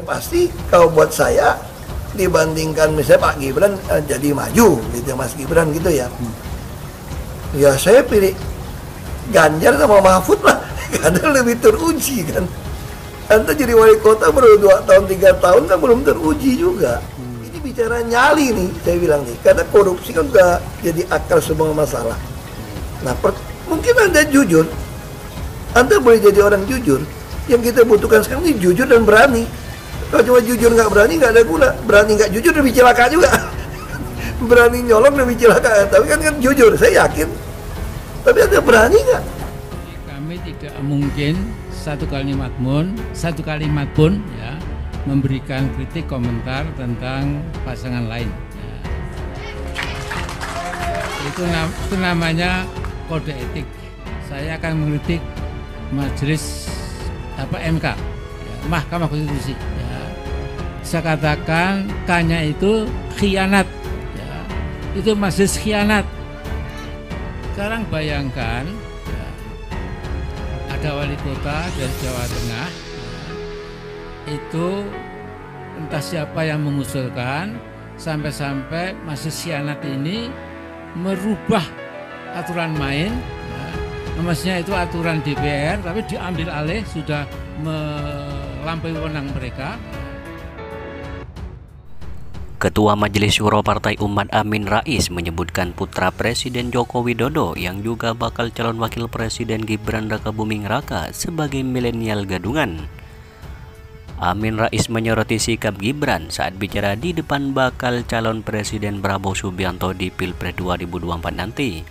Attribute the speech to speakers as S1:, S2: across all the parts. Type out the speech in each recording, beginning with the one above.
S1: pasti kalau buat saya dibandingkan misalnya Pak Gibran jadi maju gitu, Mas Gibran gitu ya. Ya saya pilih Ganjar sama Mahfud lah, karena lebih teruji kan. Anda jadi wali kota baru 2 tahun 3 tahun kan belum teruji juga. Ini bicara nyali nih, saya bilang nih, karena korupsi kan udah jadi akar semua masalah. Nah, mungkin Anda jujur, Anda boleh jadi orang jujur. Yang kita butuhkan sekarang ini jujur dan berani. Kalau cuma jujur nggak berani nggak ada guna. Berani nggak jujur lebih celaka juga. Berani nyolong lebih celaka. Tapi kan jujur, saya yakin. Tapi Anda berani nggak?
S2: Kami tidak mungkin satu kalimat pun ya memberikan kritik komentar tentang pasangan lain. Ya. Itu namanya kode etik. Saya akan mengkritik majelis MK, ya, Mahkamah Konstitusi. Ya. Saya katakan K-nya itu khianat, ya. Itu majelis khianat. Sekarang bayangkan. Ada wali kota dari Jawa Tengah, itu entah siapa yang mengusulkan sampai-sampai masih khianat ini merubah aturan main, ya. Maksudnya itu aturan DPR tapi diambil alih, sudah melampaui wewenang mereka.
S3: Ketua Majelis Syuro Partai Umat Amin Rais menyebutkan putra Presiden Joko Widodo yang juga bakal calon wakil presiden Gibran Rakabuming Raka sebagai milenial gadungan. Amin Rais menyoroti sikap Gibran saat bicara di depan bakal calon presiden Prabowo Subianto di Pilpres 2024 nanti.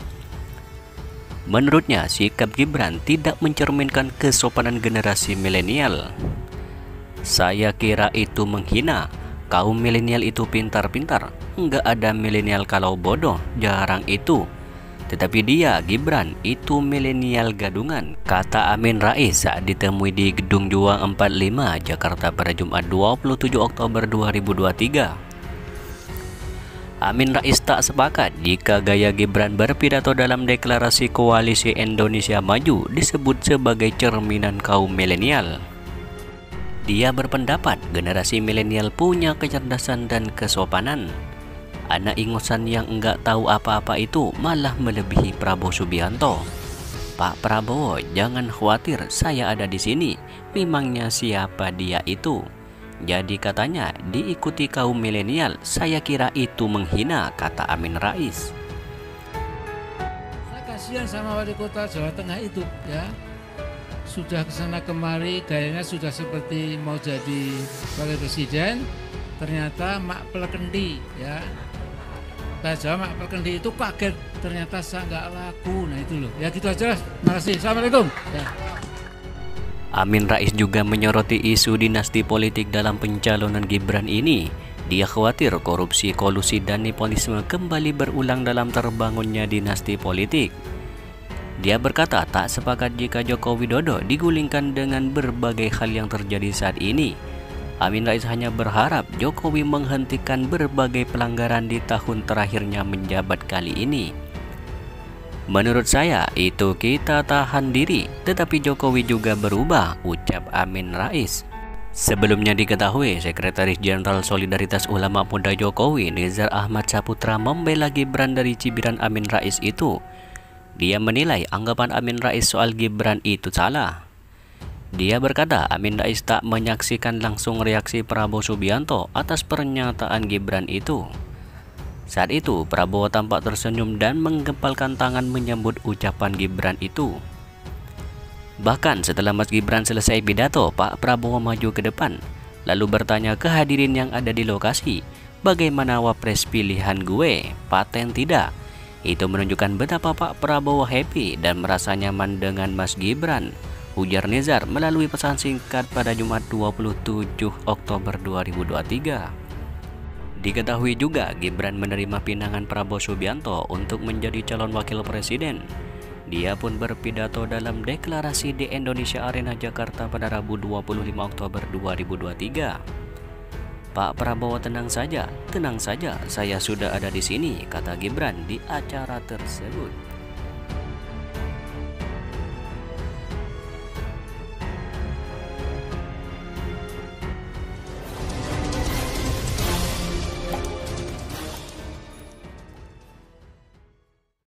S3: Menurutnya, sikap Gibran tidak mencerminkan kesopanan generasi milenial. Saya kira itu menghina. Kaum milenial itu pintar-pintar, nggak ada milenial kalau bodoh, jarang itu. Tetapi dia, Gibran, itu milenial gadungan, kata Amin Rais saat ditemui di Gedung Juang 45, Jakarta pada Jumat 27 Oktober 2023. Amin Rais tak sepakat jika gaya Gibran berpidato dalam deklarasi Koalisi Indonesia Maju disebut sebagai cerminan kaum milenial. Dia berpendapat generasi milenial punya kecerdasan dan kesopanan. Anak ingusan yang enggak tahu apa-apa itu malah melebihi Prabowo Subianto. Pak Prabowo, jangan khawatir, saya ada di sini. Memangnya siapa dia itu? Jadi katanya diikuti kaum milenial. Saya kira itu menghina, kata Amin Rais.
S2: Saya kasihan sama wali kota Jawa Tengah itu, ya. Sudah kesana kemari, gayanya sudah seperti mau jadi wakil presiden, ternyata mak pelekendi, ya. Bahasa mak pelekendi itu kaget, ternyata saya nggak laku. Nah itu loh, ya gitu aja. Makasih, assalamualaikum. Ya.
S3: Amin Rais juga menyoroti isu dinasti politik dalam pencalonan Gibran ini. Dia khawatir korupsi, kolusi, dan nepotisme kembali berulang dalam terbangunnya dinasti politik. Dia berkata tak sepakat jika Joko Widodo digulingkan dengan berbagai hal yang terjadi saat ini. Amin Rais hanya berharap Jokowi menghentikan berbagai pelanggaran di tahun terakhirnya menjabat kali ini. Menurut saya itu kita tahan diri, tetapi Jokowi juga berubah, ucap Amin Rais. Sebelumnya diketahui Sekretaris Jenderal Solidaritas Ulama Muda Jokowi Nizar Ahmad Saputra membela Gibran dari cibiran Amin Rais itu. Dia menilai anggapan Amin Rais soal Gibran itu salah. Dia berkata Amin Rais tak menyaksikan langsung reaksi Prabowo Subianto atas pernyataan Gibran itu. Saat itu Prabowo tampak tersenyum dan menggempalkan tangan menyambut ucapan Gibran itu. Bahkan setelah Mas Gibran selesai pidato, Pak Prabowo maju ke depan, lalu bertanya ke hadirin yang ada di lokasi, bagaimana wapres pilihan gue, paten tidak? Itu menunjukkan betapa Pak Prabowo happy dan merasa nyaman dengan Mas Gibran, ujar Nizar melalui pesan singkat pada Jumat 27 Oktober 2023. Diketahui juga Gibran menerima pinangan Prabowo Subianto untuk menjadi calon wakil presiden. Dia pun berpidato dalam deklarasi di Indonesia Arena Jakarta pada Rabu 25 Oktober 2023. Pak Prabowo tenang saja, saya sudah ada di sini, kata Gibran di acara tersebut.